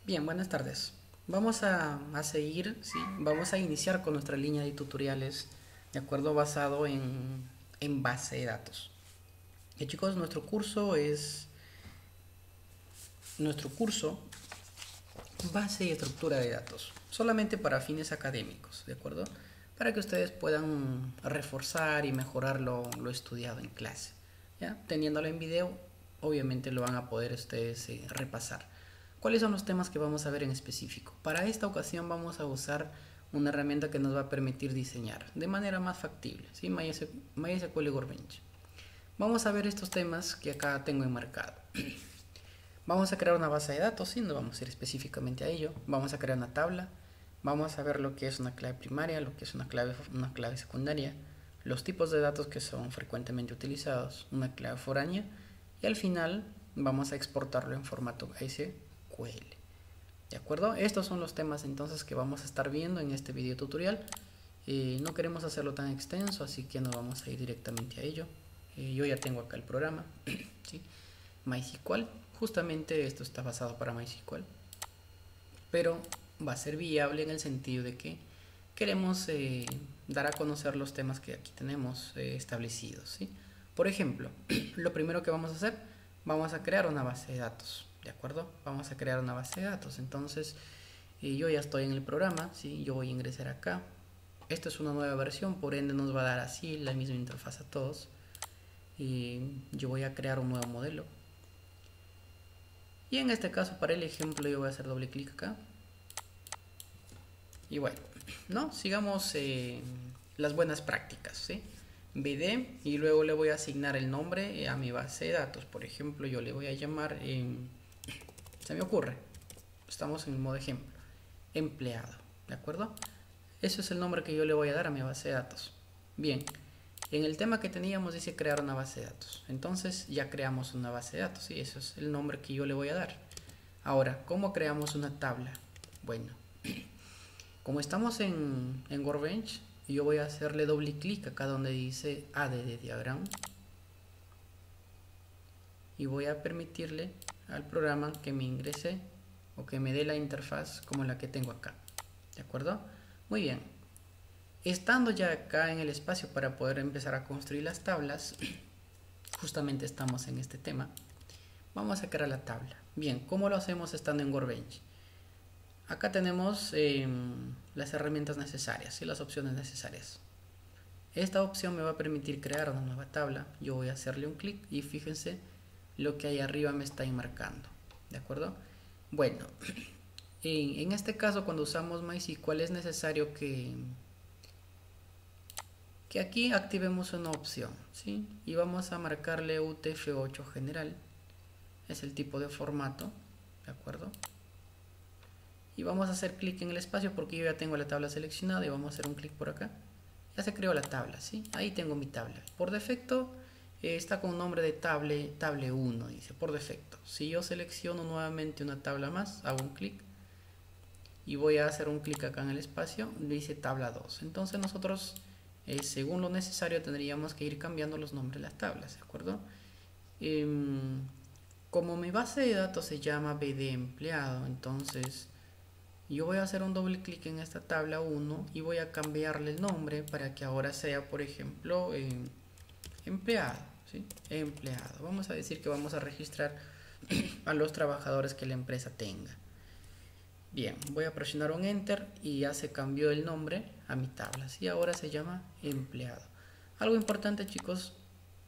Bien, buenas tardes. Vamos a seguir, sí, vamos a iniciar con nuestra línea de tutoriales, de acuerdo, basado en base de datos. Y chicos, nuestro curso base y estructura de datos, solamente para fines académicos, ¿de acuerdo? Para que ustedes puedan reforzar y mejorar lo estudiado en clase, ¿ya? Teniéndolo en video, obviamente lo van a poder ustedes repasar. ¿Cuáles son los temas que vamos a ver en específico? Para esta ocasión vamos a usar una herramienta que nos va a permitir diseñar de manera más factible, ¿sí? MySQL y Workbench. Vamos a ver estos temas que acá tengo enmarcado. Vamos a crear una base de datos, sí, no vamos a ir específicamente a ello. Vamos a crear una tabla. Vamos a ver lo que es una clave primaria, lo que es una clave secundaria, los tipos de datos que son frecuentemente utilizados, una clave foránea y al final vamos a exportarlo en formato SQL. ¿De acuerdo? Estos son los temas entonces que vamos a estar viendo en este video tutorial. No queremos hacerlo tan extenso, así que no vamos a ir directamente a ello. Yo ya tengo acá el programa, ¿sí? MySQL, justamente esto está basado para MySQL, pero va a ser viable en el sentido de que queremos dar a conocer los temas que aquí tenemos establecidos, ¿sí? Por ejemplo, lo primero que vamos a hacer, vamos a crear una base de datos, ¿de acuerdo? Vamos a crear una base de datos, entonces yo ya estoy en el programa, ¿sí? Yo voy a ingresar acá. Esto es una nueva versión, por ende nos va a dar así la misma interfaz a todos. Y yo voy a crear un nuevo modelo. Y en este caso, para el ejemplo, yo voy a hacer doble clic acá. Y bueno, ¿no? Sigamos las buenas prácticas, ¿sí? BD y luego le voy a asignar el nombre a mi base de datos. Por ejemplo, yo le voy a llamar, se me ocurre, estamos en el modo ejemplo, empleado, ¿de acuerdo? Ese es el nombre que yo le voy a dar a mi base de datos. Bien, en el tema que teníamos dice crear una base de datos. Entonces ya creamos una base de datos y eso es el nombre que yo le voy a dar. Ahora, ¿cómo creamos una tabla? Bueno, como estamos en Workbench, yo voy a hacerle doble clic acá donde dice Add Diagram y voy a permitirle al programa que me ingrese o que me dé la interfaz como la que tengo acá. ¿De acuerdo? Muy bien. Estando ya acá en el espacio para poder empezar a construir las tablas, justamente estamos en este tema, vamos a crear la tabla. Bien, ¿cómo lo hacemos estando en Workbench? Acá tenemos las herramientas necesarias y las opciones necesarias. Esta opción me va a permitir crear una nueva tabla. Yo voy a hacerle un clic y fíjense lo que ahí arriba me está enmarcando. ¿De acuerdo? Bueno, en este caso cuando usamos MySQL es necesario que aquí activemos una opción, ¿sí? Y vamos a marcarle UTF-8 general. Es el tipo de formato, ¿de acuerdo? Y vamos a hacer clic en el espacio porque yo ya tengo la tabla seleccionada y vamos a hacer un clic por acá. Ya se creó la tabla, ¿sí? Ahí tengo mi tabla. Por defecto está con nombre de table 1, dice, por defecto. Si yo selecciono nuevamente una tabla más, hago un clic y voy a hacer un clic acá en el espacio, dice tabla 2. Entonces nosotros, según lo necesario, tendríamos que ir cambiando los nombres de las tablas, ¿de acuerdo? Como mi base de datos se llama BD empleado, entonces yo voy a hacer un doble clic en esta tabla 1 y voy a cambiarle el nombre para que ahora sea, por ejemplo, empleado, ¿sí? Empleado. Vamos a decir que vamos a registrar a los trabajadores que la empresa tenga. Bien, voy a presionar un enter y ya se cambió el nombre a mi tabla, ¿sí? Ahora se llama empleado. Algo importante, chicos,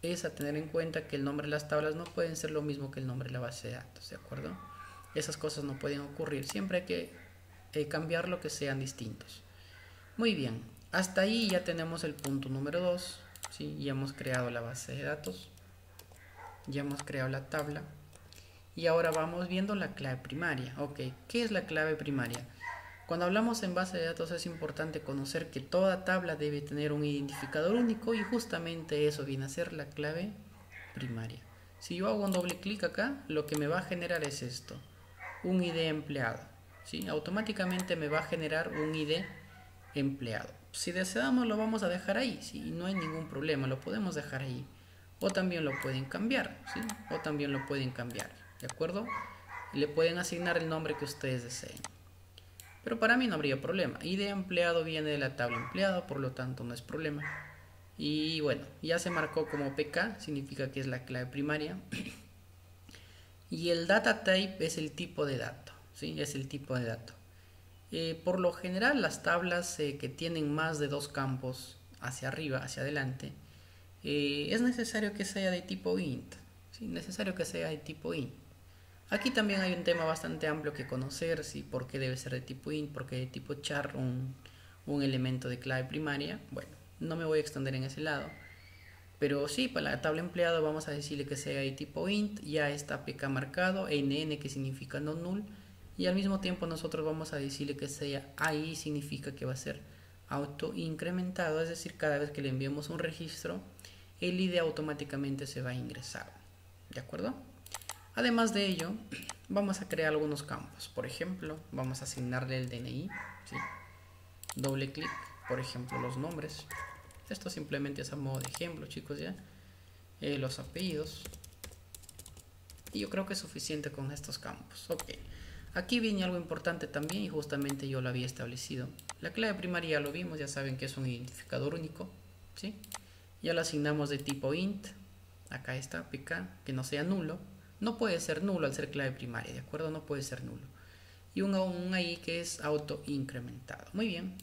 es a tener en cuenta que el nombre de las tablas no pueden ser lo mismo que el nombre de la base de datos, ¿de acuerdo? Esas cosas no pueden ocurrir, siempre hay que cambiar lo que sean distintos. Muy bien, hasta ahí ya tenemos el punto número 2, ¿sí? Ya hemos creado la base de datos, ya hemos creado la tabla y ahora vamos viendo la clave primaria. Ok, ¿qué es la clave primaria? Cuando hablamos en base de datos es importante conocer que toda tabla debe tener un identificador único y justamente eso viene a ser la clave primaria. Si yo hago un doble clic acá, lo que me va a generar es esto, un ID empleado, ¿sí? Automáticamente me va a generar un ID empleado. Si deseamos lo vamos a dejar ahí, ¿sí? No hay ningún problema, lo podemos dejar ahí. O también lo pueden cambiar, ¿sí? O también lo pueden cambiar, ¿de acuerdo? y le pueden asignar el nombre que ustedes deseen. Pero para mí no habría problema. ID empleado viene de la tabla empleado, por lo tanto no es problema. Y bueno, ya se marcó como PK, significa que es la clave primaria. Y el data type es el tipo de dato, ¿sí? Es el tipo de dato. Por lo general, las tablas que tienen más de dos campos hacia arriba, hacia adelante, es necesario que sea de tipo int, ¿sí? Necesario que sea de tipo int. Aquí también hay un tema bastante amplio que conocer, ¿sí? ¿Por qué debe ser de tipo int? ¿Por qué de tipo char un elemento de clave primaria? Bueno, no me voy a extender en ese lado. Pero sí, para la tabla empleado vamos a decirle que sea de tipo int, ya está pk marcado, nn que significa no null, y al mismo tiempo nosotros vamos a decirle que sea AI, significa que va a ser auto incrementado, es decir, cada vez que le enviemos un registro, el ID automáticamente se va a ingresar. ¿De acuerdo? Además de ello, vamos a crear algunos campos. Por ejemplo, vamos a asignarle el DNI, ¿sí? Doble clic, por ejemplo, los nombres. Esto simplemente es a modo de ejemplo, chicos, ya. Los apellidos. Y yo creo que es suficiente con estos campos. Ok. Aquí viene algo importante también y justamente yo lo había establecido. La clave primaria ya lo vimos, ya saben que es un identificador único, ¿sí? Ya lo asignamos de tipo int. Acá está, pk, que no sea nulo. No puede ser nulo al ser clave primaria, ¿de acuerdo? No puede ser nulo. Y un AI que es auto incrementado. Muy bien,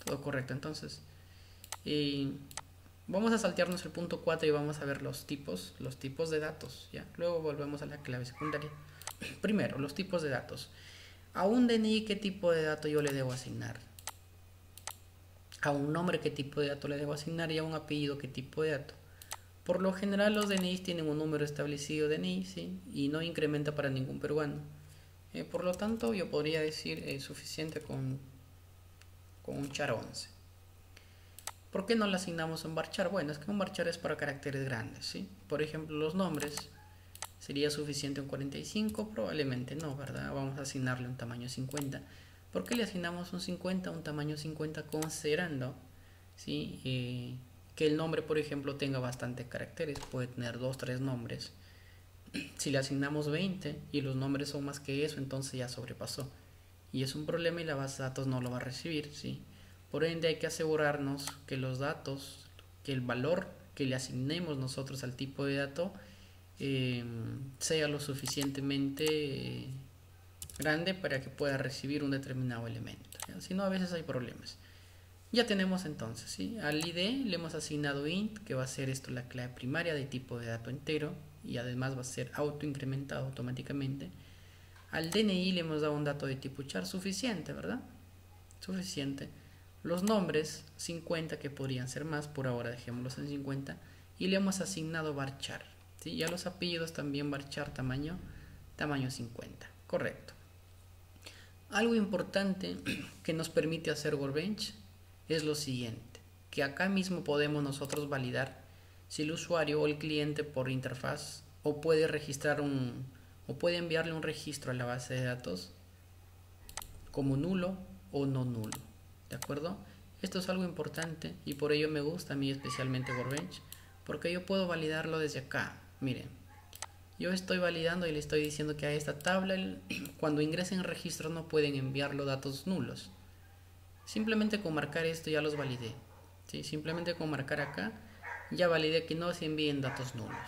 todo correcto. Entonces, vamos a saltearnos el punto 4 y vamos a ver los tipos de datos, ¿ya? Luego volvemos a la clave secundaria. Primero, los tipos de datos. A un DNI, ¿qué tipo de dato yo le debo asignar? A un nombre, ¿qué tipo de dato le debo asignar? Y a un apellido, ¿qué tipo de dato? Por lo general los DNIs tienen un número establecido DNI, ¿sí? Y no incrementa para ningún peruano. Por lo tanto, yo podría decir suficiente con un char 11. ¿Por qué no le asignamos un varchar? Bueno, es que un varchar es para caracteres grandes, ¿sí? Por ejemplo, los nombres, ¿sería suficiente un 45? Probablemente no, ¿verdad? Vamos a asignarle un tamaño 50. ¿Por qué le asignamos un 50, un tamaño 50 considerando, ¿sí? Que el nombre, por ejemplo, tenga bastantes caracteres, puede tener 2, 3 nombres. Si le asignamos 20 y los nombres son más que eso, entonces ya sobrepasó. Y es un problema y la base de datos no lo va a recibir, ¿sí? Por ende hay que asegurarnos que los datos, que el valor que le asignemos nosotros al tipo de dato sea lo suficientemente grande para que pueda recibir un determinado elemento. Si no, a veces hay problemas. Ya tenemos entonces, ¿sí? Al ID le hemos asignado int, que va a ser esto la clave primaria de tipo de dato entero y además va a ser auto incrementado automáticamente. Al DNI le hemos dado un dato de tipo char suficiente, ¿verdad? Suficiente. Los nombres 50, que podrían ser más, por ahora dejémoslos en 50, y le hemos asignado varchar, ¿sí? Y a los apellidos también varchar tamaño 50, correcto. Algo importante que nos permite hacer Workbench es lo siguiente, que acá mismo podemos nosotros validar si el usuario o el cliente por interfaz o puede registrar o puede enviarle un registro a la base de datos como nulo o no nulo, ¿de acuerdo? Esto es algo importante y por ello me gusta a mí especialmente Workbench, porque yo puedo validarlo desde acá. Miren, yo estoy validando y le estoy diciendo que a esta tabla cuando ingresen registros no pueden enviarlo datos nulos. Simplemente con marcar esto ya los validé, ¿sí? Simplemente con marcar acá ya validé que no se envíen datos nulos.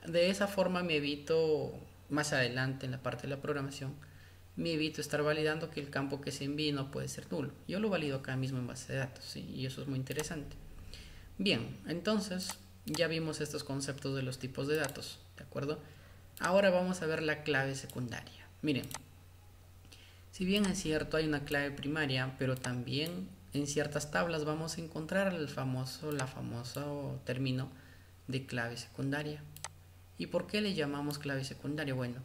De esa forma me evito más adelante en la parte de la programación, me evito estar validando que el campo que se envíe no puede ser nulo. Yo lo valido acá mismo en base de datos, ¿sí? Y eso es muy interesante. Bien, entonces ya vimos estos conceptos de los tipos de datos, ¿de acuerdo? Ahora vamos a ver la clave secundaria. Miren, si bien es cierto hay una clave primaria, pero también en ciertas tablas vamos a encontrar la famoso término de clave secundaria. ¿Y por qué le llamamos clave secundaria? Bueno,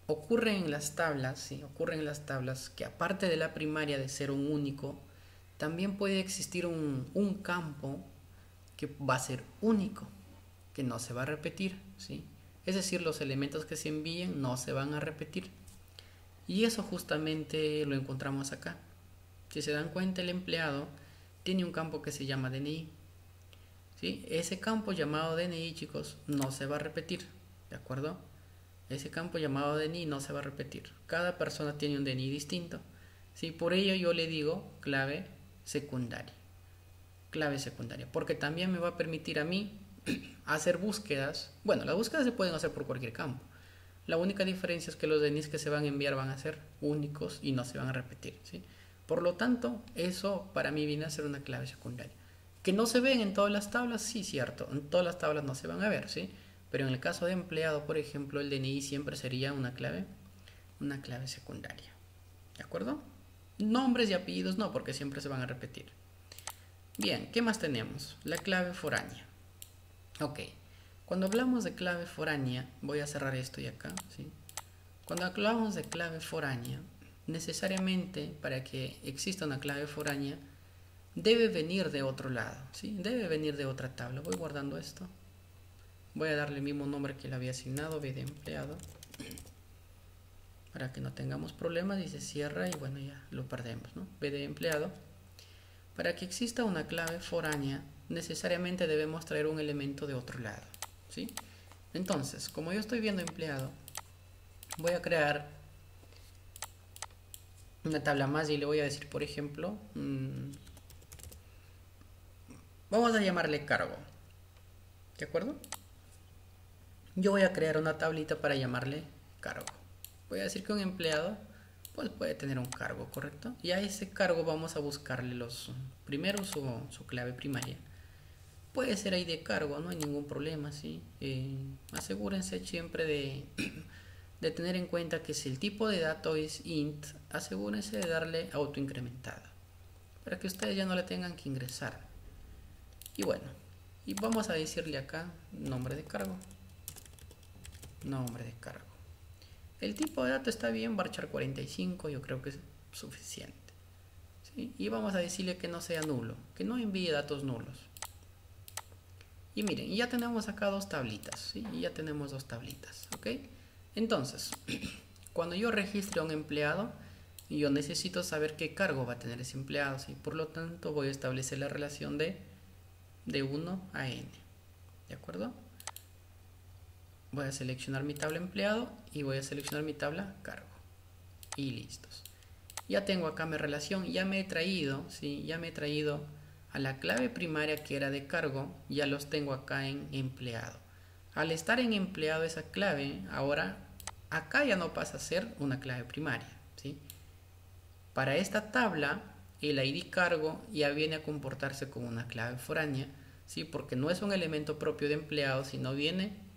ocurre en las tablas, ¿sí? Ocurre en las tablas que aparte de la primaria de ser un único, también puede existir un campo que va a ser único, que no se va a repetir, ¿sí? Es decir, los elementos que se envíen no se van a repetir. Y eso justamente lo encontramos acá. Si se dan cuenta, el empleado tiene un campo que se llama DNI, ¿sí? Ese campo llamado DNI, chicos, no se va a repetir, ¿de acuerdo? ese campo llamado DNI no se va a repetir. Cada persona tiene un DNI distinto. ¿Sí? Por ello yo le digo clave secundaria. Clave secundaria. Porque también me va a permitir a mí hacer búsquedas. Bueno, las búsquedas se pueden hacer por cualquier campo. La única diferencia es que los DNIs que se van a enviar van a ser únicos y no se van a repetir, ¿sí? Por lo tanto, eso para mí viene a ser una clave secundaria. ¿Que no se ven en todas las tablas? Sí, cierto. En todas las tablas no se van a ver, ¿sí? Pero en el caso de empleado, por ejemplo, el DNI siempre sería una clave secundaria. ¿De acuerdo? Nombres y apellidos no, porque siempre se van a repetir. Bien, ¿qué más tenemos? La clave foránea. Ok. Cuando hablamos de clave foránea, voy a cerrar esto y acá, ¿sí? Cuando hablamos de clave foránea, necesariamente para que exista una clave foránea, debe venir de otro lado, ¿sí? Debe venir de otra tabla. Voy guardando esto. Voy a darle el mismo nombre que le había asignado, B de empleado, para que no tengamos problemas y se cierra y bueno, ya lo perdemos, ¿no? B de empleado. Para que exista una clave foránea, necesariamente debemos traer un elemento de otro lado, ¿sí? Entonces, como yo estoy viendo empleado, voy a crear una tabla más y le voy a decir, por ejemplo, vamos a llamarle cargo, ¿de acuerdo? Yo voy a crear una tablita para llamarle cargo. Voy a decir que un empleado pues puede tener un cargo, ¿correcto? Y a ese cargo vamos a buscarle primero su clave primaria. Puede ser ID cargo, no hay ningún problema, ¿sí? Asegúrense siempre de tener en cuenta que si el tipo de dato es int, asegúrense de darle autoincrementado para que ustedes ya no le tengan que ingresar. Y bueno, y vamos a decirle acá nombre de cargo. Nombre de cargo. El tipo de dato está bien, varchar 45, yo creo que es suficiente, ¿sí? Y vamos a decirle que no sea nulo, que no envíe datos nulos. Y miren, ya tenemos acá dos tablitas, ¿sí? Y ya tenemos dos tablitas, ¿ok? Entonces, cuando yo registre a un empleado, yo necesito saber qué cargo va a tener ese empleado, ¿sí? Por lo tanto, voy a establecer la relación de 1 a n, ¿de acuerdo? Voy a seleccionar mi tabla empleado y voy a seleccionar mi tabla cargo. Y listos. Ya tengo acá mi relación, ya me he traído, ¿sí? Ya me he traído a la clave primaria que era de cargo, ya los tengo acá en empleado. Al estar en empleado esa clave, ahora acá ya no pasa a ser una clave primaria, ¿sí? Para esta tabla, el ID cargo ya viene a comportarse como una clave foránea, ¿sí? Porque no es un elemento propio de empleado, sino viene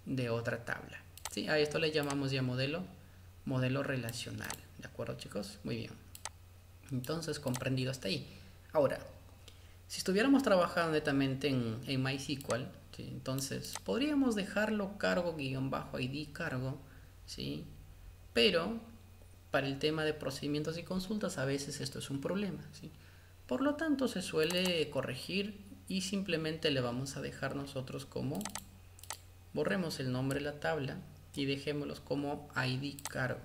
de otra tabla, ¿sí? A esto le llamamos ya modelo relacional, ¿de acuerdo, chicos? Muy bien. Entonces, comprendido hasta ahí. Ahora, si estuviéramos trabajando netamente en MySQL, ¿sí? Entonces podríamos dejarlo cargo-id cargo, ¿sí? Pero para el tema de procedimientos y consultas a veces esto es un problema, ¿sí? Por lo tanto se suele corregir y simplemente le vamos a dejar nosotros como, borremos el nombre de la tabla y dejémoslos como id cargo.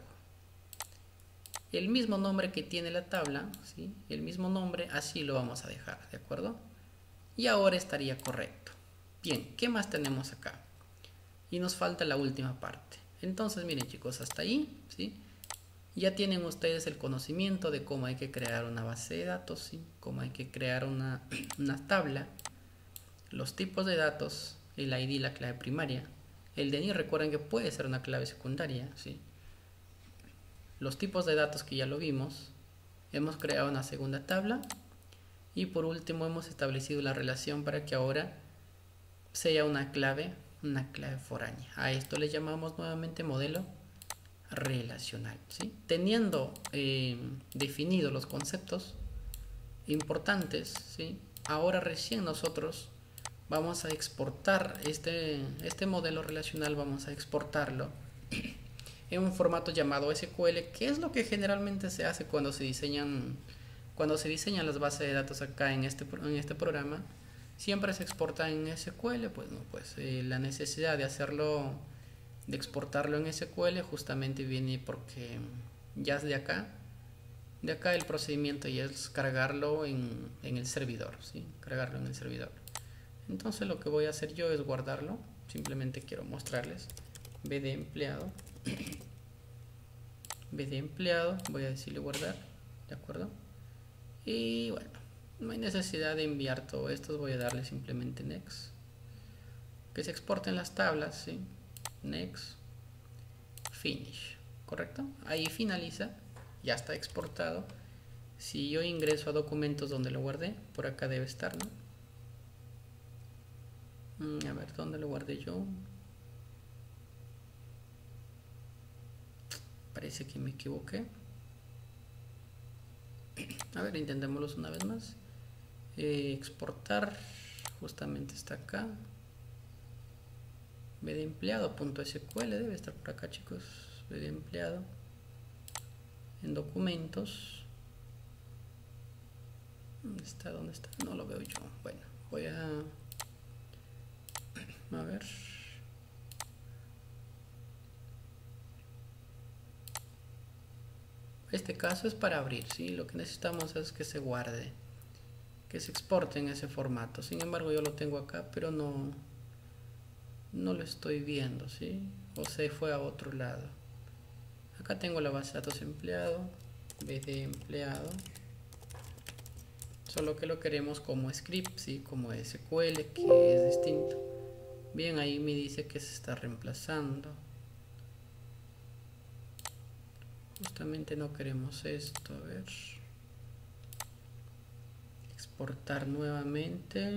El mismo nombre que tiene la tabla, ¿sí? El mismo nombre, así lo vamos a dejar, ¿de acuerdo? Y ahora estaría correcto. Bien, ¿qué más tenemos acá? Y nos falta la última parte. Entonces, miren chicos, hasta ahí, ¿sí? Ya tienen ustedes el conocimiento de cómo hay que crear una base de datos, ¿sí? Cómo hay que crear una tabla, los tipos de datos, el ID, la clave primaria. El DNI, recuerden que puede ser una clave secundaria, ¿sí? Los tipos de datos que ya lo vimos, hemos creado una segunda tabla y por último hemos establecido la relación para que ahora sea una clave foránea. A esto le llamamos nuevamente modelo relacional, ¿sí? Teniendo definidos los conceptos importantes, ¿sí? Ahora recién nosotros vamos a exportar este modelo relacional, vamos a exportarlo en un formato llamado SQL, que es lo que generalmente se hace cuando se diseñan las bases de datos acá en este programa. Siempre se exporta en SQL, pues la necesidad de hacerlo, de exportarlo en SQL justamente viene porque ya es de acá el procedimiento ya es cargarlo en el servidor, ¿sí? Cargarlo en el servidor. Entonces lo que voy a hacer yo es guardarlo, simplemente quiero mostrarles B de empleado, B de empleado, voy a decirle guardar, ¿de acuerdo? Y bueno, no hay necesidad de enviar todo esto, voy a darle simplemente next, que se exporten las tablas, ¿sí? Next, finish, ¿correcto? Ahí finaliza, ya está exportado. Si yo ingreso a documentos donde lo guardé, por acá debe estar, ¿no? A ver, ¿dónde lo guardé yo? Parece que me equivoqué. A ver, intentémoslo una vez más. Exportar, justamente está acá. B de empleado.sql debe estar por acá, chicos. B de empleado. En documentos. ¿Dónde está? ¿Dónde está? No lo veo yo. Bueno, voy a ver. Este caso es para abrir, ¿sí? Lo que necesitamos es que se guarde, que se exporte en ese formato. Sin embargo, yo lo tengo acá, pero no lo estoy viendo, ¿sí? O se fue a otro lado. Acá tengo la base de datos empleado, B de empleado, solo que lo queremos como script, ¿sí? Como SQL, que es distinto. Bien, ahí me dice que se está reemplazando. Justamente no queremos esto, a ver. Exportar nuevamente.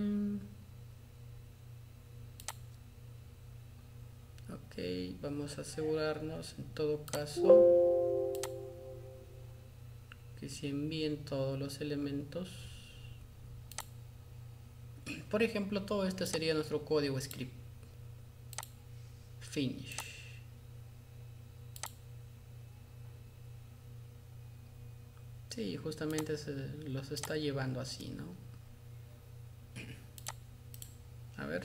Ok, vamos a asegurarnos en todo caso que se envíen todos los elementos. Por ejemplo, todo esto sería nuestro código script. Finish. Sí, justamente se los está llevando así, ¿no? A ver.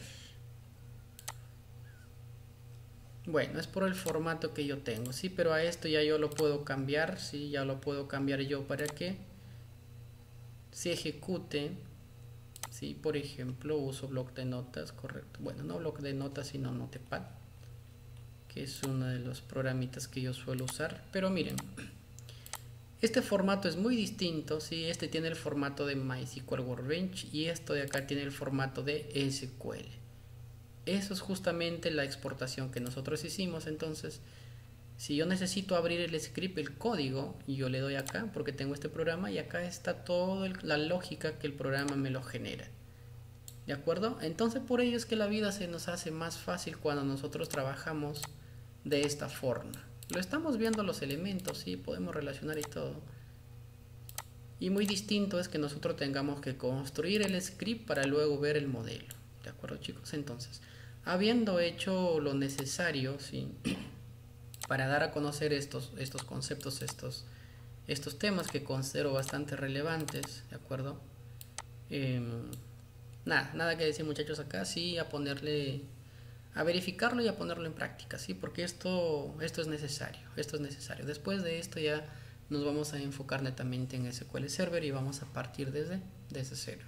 Bueno, es por el formato que yo tengo, sí, pero a esto ya yo lo puedo cambiar, sí, ya lo puedo cambiar yo para que se ejecute. Sí, por ejemplo, uso bloc de notas, correcto. Bueno, no bloc de notas, sino Notepad, que es uno de los programitas que yo suelo usar. Pero miren, este formato es muy distinto, ¿sí? Este tiene el formato de MySQL Workbench y esto de acá tiene el formato de SQL. Eso es justamente la exportación que nosotros hicimos. Entonces, si yo necesito abrir el script, el código, yo le doy acá porque tengo este programa y acá está toda la lógica que el programa me lo genera. ¿De acuerdo? Entonces por ello es que la vida se nos hace más fácil cuando nosotros trabajamos de esta forma. Lo estamos viendo los elementos, sí, podemos relacionar y todo. Y muy distinto es que nosotros tengamos que construir el script para luego ver el modelo. ¿De acuerdo, chicos? Entonces, habiendo hecho lo necesario, ¿sí? Para dar a conocer estos conceptos, estos temas que considero bastante relevantes, ¿de acuerdo? Nada que decir, muchachos, acá sí a ponerle, a verificarlo y a ponerlo en práctica, sí, porque esto es necesario, Después de esto ya nos vamos a enfocar netamente en SQL Server y vamos a partir desde cero.